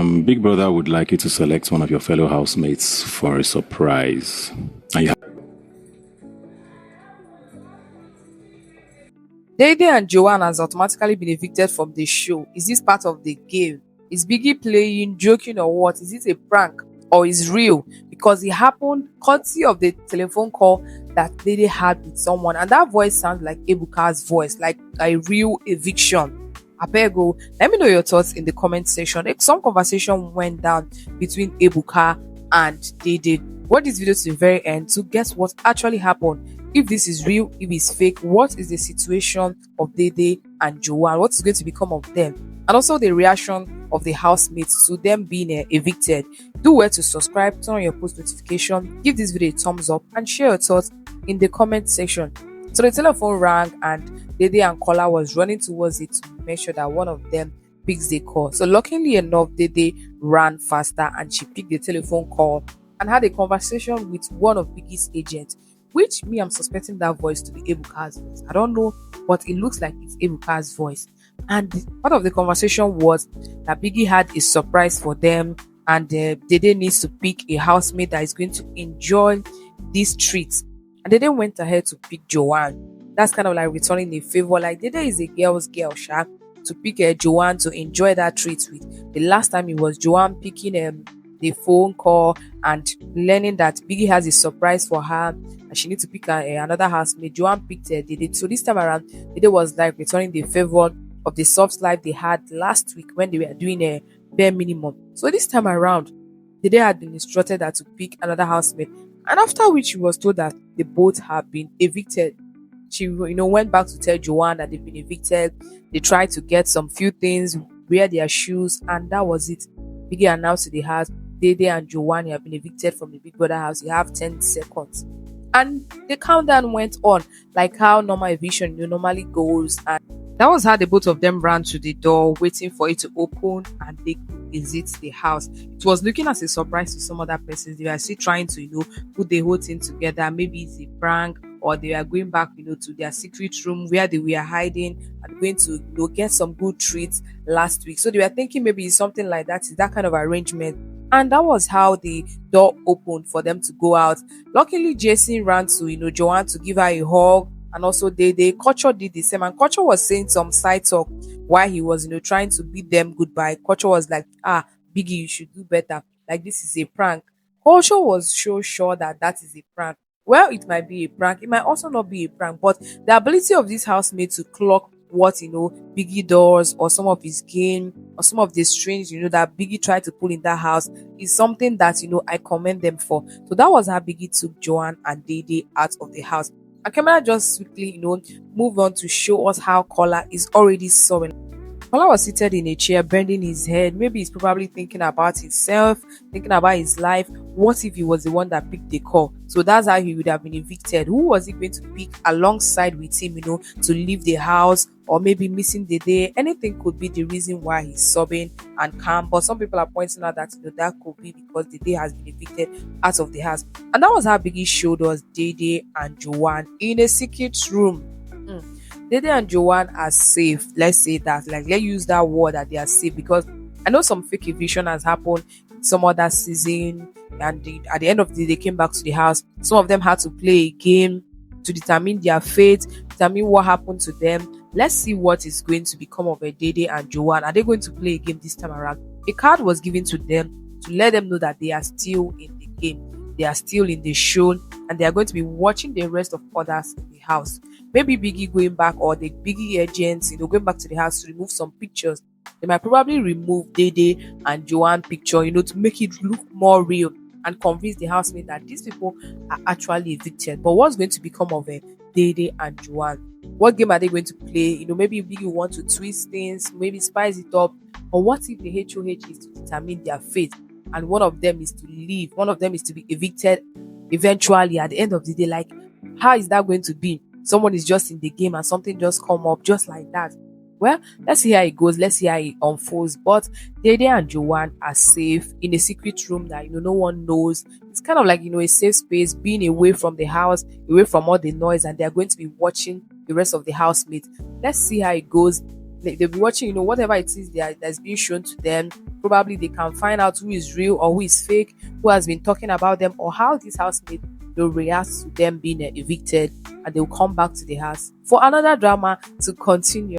Big Brother would like you to select one of your fellow housemates for a surprise. And you Dede and Joanna has automatically been evicted from the show. Is this part of the game? Is Biggie playing, joking, or what? Is it a prank or is real? Because it happened courtesy of the telephone call that Dede had with someone, and that voice sounds like Ebuka's voice, like a real eviction. Abego, let me know your thoughts in the comment section. Some conversation went down between Ebuka and Dede. Watch this video to the very end to guess what actually happened. If this is real, if it's fake, what is the situation of Dede and Joanna? What is going to become of them? And also the reaction of the housemates to them being evicted. Do well to subscribe, turn on your post notification, give this video a thumbs up, and share your thoughts in the comment section. So the telephone rang and Dede and Kola was running towards it to make sure that one of them picks the call. So luckily enough, Dede ran faster and she picked the telephone call and had a conversation with one of Biggie's agents, which me, I'm suspecting that voice to be Ebuka's voice. I don't know, but it looks like it's Ebuka's voice. And part of the conversation was that Biggie had a surprise for them, and Dede needs to pick a housemate that is going to enjoy these treats. And Dede went ahead to pick Joanne. That's kind of like returning a favor. Like Dede is a girl's girl, Sha, to pick Joanne to enjoy that treat with. The last time it was Joanne picking the phone call and learning that Biggie has a surprise for her and she needs to pick another housemate. Joanne picked Dede. So this time around, Dede was like returning the favor of the soft life they had last week when they were doing a bare minimum. So this time around, Dede had been instructed that to pick another housemate, and after which she was told that they both have been evicted. She went back to tell Joanne that they've been evicted. They tried to get some few things, wear their shoes, and that was it. Biggie announced to the house, Dede and Joanna have been evicted from the Big Brother house. You have 10 seconds. And the countdown went on, like how normal eviction normally goes. And that was how the both of them ran to the door, waiting for it to open and they could exit the house. It was looking as a surprise to some other persons. They were still trying to, put the whole thing together. Maybe it's a prank, or they are going back, to their secret room where they were hiding and going to, get some good treats last week. So they were thinking maybe it's something like that. Is that kind of arrangement? And that was how the door opened for them to go out. Luckily, Jason ran to, Joanne to give her a hug. And also Kocho did the same. And Kocho was saying some side talk while he was, trying to bid them goodbye. Kocho was like, Biggie, you should do better. Like, this is a prank. Kocho was so sure that that is a prank. Well, it might be a prank. It might also not be a prank. But the ability of this housemate to clock what Biggie does, or some of his game, or some of the strange that Biggie tried to pull in that house, is something that I commend them for. So that was how Biggie took Joanne and Dede out of the house. And camera just quickly move on to show us how Kola is already sobbing. Kola was seated in a chair, bending his head. Maybe he's probably thinking about himself, thinking about his life. What if he was the one that picked the call? So that's how he would have been evicted. Who was he going to pick alongside with him, to leave the house, or maybe missing the day? Anything could be the reason why he's sobbing and calm. But some people are pointing out that that could be because the day has been evicted out of the house. And that was how Biggie showed us Dede and Joanne in a secret room. Dede and Joanne are safe. Let's say that. Let's use that word, that they are safe, because I know some fake eviction has happened some other season, and at the end of the day, they came back to the house. Some of them had to play a game to determine their fate, determine what happened to them. Let's see what is going to become of Dede and Joanne. Are they going to play a game this time around? A card was given to them to let them know that they are still in the game. They are still in the show, and they are going to be watching the rest of others in the house. Maybe Biggie going back, or the Biggie agents, going back to the house to remove some pictures. They might probably remove Dede and Joanne picture, to make it look more real and convince the housemate that these people are actually evicted. But what's going to become of Dede and Joanne? What game are they going to play? Maybe Biggie want to twist things, maybe spice it up. Or what if the HOH is to determine their fate, and one of them is to leave, one of them is to be evicted eventually at the end of the day? Like, how is that going to be? Someone is just in the game and something just come up just like that. Well, let's see how it goes. Let's see how it unfolds. But Dede and Joanne are safe in a secret room that no one knows. It's kind of like a safe space, being away from the house, away from all the noise, and they're going to be watching the rest of the housemates. Let's see how it goes. they'll be watching, whatever it is that's being shown to them. Probably they can find out who is real or who is fake, who has been talking about them, or how this housemate will react to them being evicted, and they'll come back to the house for another drama to continue.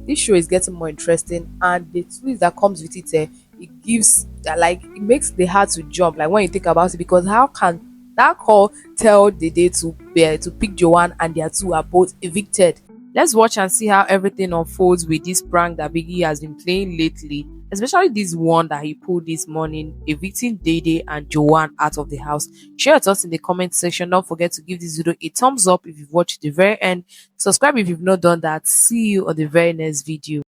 This show is getting more interesting, and the twist that comes with it, it gives like it makes the heart to jump. Like when you think about it, because how can that call tell the day to pick Joanne and their two are both evicted? Let's watch and see how everything unfolds with this prank that Biggie has been playing lately, especially this one that he pulled this morning, evicting Dede and Joanne out of the house. Share your thoughts in the comment section. Don't forget to give this video a thumbs up if you've watched the very end. Subscribe if you've not done that. See you on the very next video.